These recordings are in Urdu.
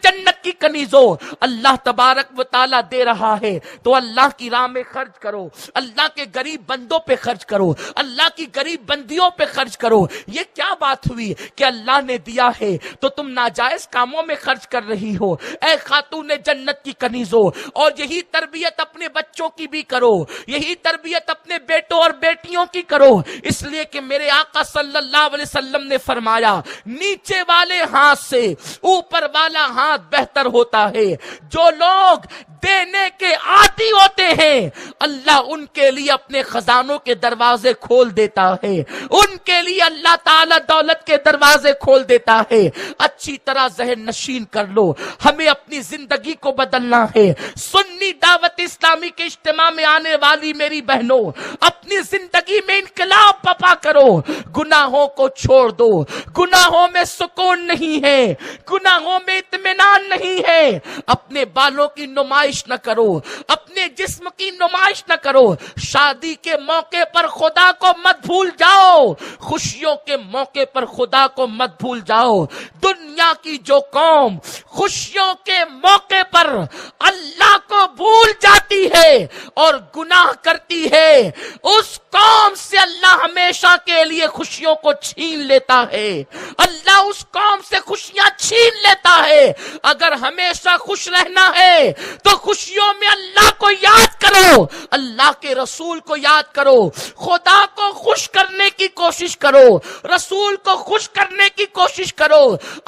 جنت کی کنیزوں، اللہ تبارک و تعالیٰ دے رہا ہے تو اللہ کی راہ میں خرچ کرو، اللہ کے غریب بندوں پہ خرچ کرو، اللہ کی غریب بندیوں پہ خرچ کرو۔ یہ کیا بات ہوئی کہ اللہ نے دیا ہے تو تم ناجائز کاموں میں خرچ کر رہی ہو؟ اے خاتون جنت کی کنیزوں، اور یہی تربیت اپنے بچوں کی بھی کرو، یہی تربیت اپنے بیٹوں اور بیٹیوں کی کرو، اس لیے کہ میرے آقا صلی اللہ علیہ وسلم نے فرمایا نیچے والے ہاتھ سے اوپر والا ہاتھ بہتر ہوتا ہے۔ جو لوگ دینے کے عادی ہوتے ہیں اللہ ان کے لیے اپنے خزانوں کے دروازے کھول دیتا ہے، ان کے لیے اللہ تعالی دولت کے دروازے کھول دیتا ہے۔ اچھی طرح ذہن نشین کر لو، ہمیں اپنی زندگی کو بدلنا ہے۔ سنی دعوت اسلامی کے اجتماع میں آنے والی میری بہنوں، اپنی زندگی میں انقلاب پپا کرو، گناہوں کو چھوڑ دو۔ گناہوں میں سکون نہیں ہے، گناہوں میں اطمینان نہیں ہے۔ اپنے بالوں کی نمائش نہ کرو، اپنے جسم کی نمائش نہ کرو۔ شادی کے موقع پر خدا کو مت بھول جاؤ، خوشیوں کے موقع پر خدا کو مت بھول جاؤ۔ دنیا کی جو قوم خوشیوں کے موقع پر اللہ کو بھول جاتی ہے اور گناہ کرتی ہے، اس قوم سے اللہ ہمیشہ کے لیے خوشیوں کو چھین لیتا ہے۔ اللہ اس قوم سے خوشیاں چھین لیتا ہے۔ اگر ہمیشہ خوش رہنا ہے تو خوشیوں میں اللہ کو یاد کرو، اللہ کے رسول کو یاد کرو، خدا کو خوش کرنے کی کوشش کرو، رسول کو خوش کرنے کی کوشش کرو۔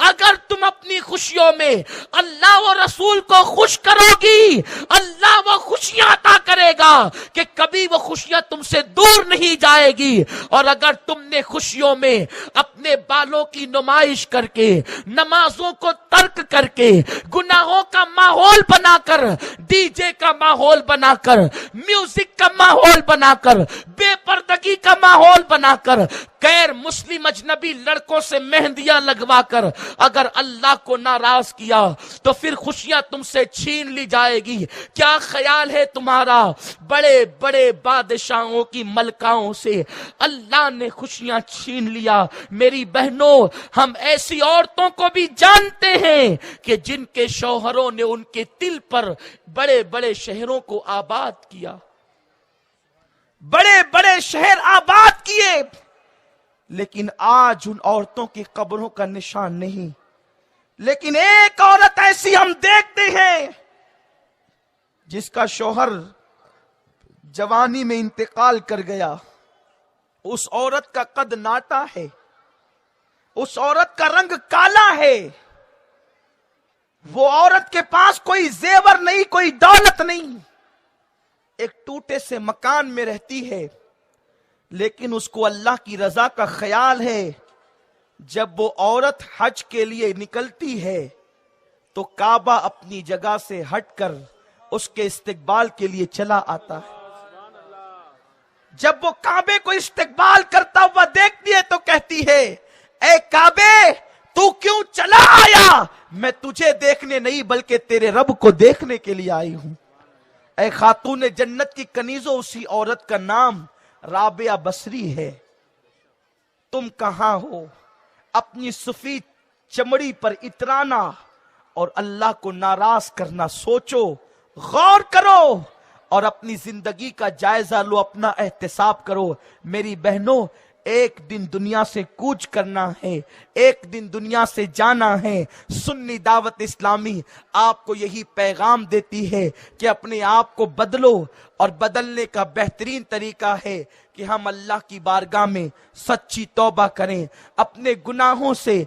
اگر تم اپنی خوشیوں میں اللہ و رسول کو خوش کرو گی، اللہ وہ خوشیاں عطا کرے گا کہ کبھی وہ خوشیاں تم سے دور نہیں جائے گی۔ اور اگر تم نے خوشیوں میں اپنے بالوں کی نمائش کر کے، نمازوں کو ترک کر کے، گناہوں کا ماحول بنا کر، ڈی جے کا ماحول بنا کر، میوزک کا ماحول بنا کر، بے پردگی کا ماحول بنا کر، غیر مسلم اجنبی لڑکوں سے مہندیاں لگوا کر اگر اللہ کو ناراض کیا تو پھر خوشیاں تم سے چھین لی جائے گی۔ کیا خیال ہے تمہارا؟ بڑے بڑے بادشاہوں کی ملکاؤں سے اللہ نے خوشیاں چھین لیا۔ میری بہنوں، ہم ایسی عورتوں کو بھی جانتے ہیں کہ جن کے شوہروں نے ان کے دل پر بڑے بڑے شہروں کو آباد کیا، بڑے بڑے شہر آباد کیے، لیکن آج ان عورتوں کی قبروں کا نشان نہیں۔ لیکن ایک عورت ایسی ہم دیکھتے ہیں جس کا شوہر جوانی میں انتقال کر گیا، اس عورت کا قد ناٹا ہے، اس عورت کا رنگ کالا ہے، وہ عورت کے پاس کوئی زیور نہیں، کوئی دولت نہیں، ایک ٹوٹے سے مکان میں رہتی ہے، لیکن اس کو اللہ کی رضا کا خیال ہے۔ جب وہ عورت حج کے لیے نکلتی ہے تو کعبہ اپنی جگہ سے ہٹ کر اس کے استقبال کے لیے چلا آتا ہے۔ جب وہ کعبے کو استقبال کرتا ہوا دیکھتی ہے تو کہتی ہے، اے کعبے تو کیوں چلا آیا؟ میں تجھے دیکھنے نہیں بلکہ تیرے رب کو دیکھنے کے لیے آئی ہوں۔ اے خاتون جنت کی کنیزوں، اسی عورت کا نام رابعہ بصری ہے۔ تم کہاں ہو؟ اپنی سفید چمڑی پر اترانا اور اللہ کو ناراض کرنا سوچو، غور کرو اور اپنی زندگی کا جائزہ لو، اپنا احتساب کرو۔ میری بہنوں، ایک دن دنیا سے کوچ کرنا ہے، ایک دن دنیا سے جانا ہے۔ سنی دعوت اسلامی آپ کو یہی پیغام دیتی ہے کہ اپنے آپ کو بدلو، اور بدلنے کا بہترین طریقہ ہے کہ ہم اللہ کی بارگاہ میں سچی توبہ کریں، اپنے گناہوں سے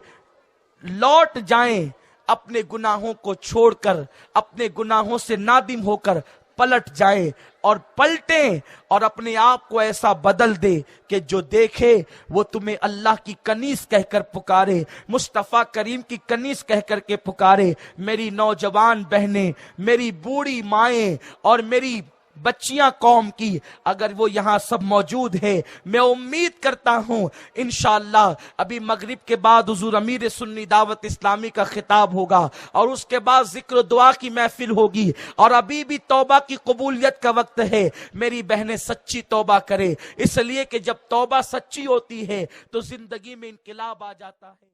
لوٹ جائیں، اپنے گناہوں کو چھوڑ کر، اپنے گناہوں سے نادم ہو کر پلٹ جائیں اور پلٹیں، اور اپنے آپ کو ایسا بدل دے کہ جو دیکھے وہ تمہیں اللہ کی کنیز کہہ کر پکارے، مصطفیٰ کریم کی کنیز کہہ کر کے پکارے۔ میری نوجوان بہنیں، میری بوڑھی مائیں اور میری بچیاں قوم کی، اگر وہ یہاں سب موجود ہیں، میں امید کرتا ہوں انشاءاللہ ابھی مغرب کے بعد حضور امیر سنی دعوت اسلامی کا خطاب ہوگا اور اس کے بعد ذکر و دعا کی محفل ہوگی، اور ابھی بھی توبہ کی قبولیت کا وقت ہے۔ میری بہنیں سچی توبہ کرے، اس لیے کہ جب توبہ سچی ہوتی ہے تو زندگی میں انقلاب آ جاتا ہے۔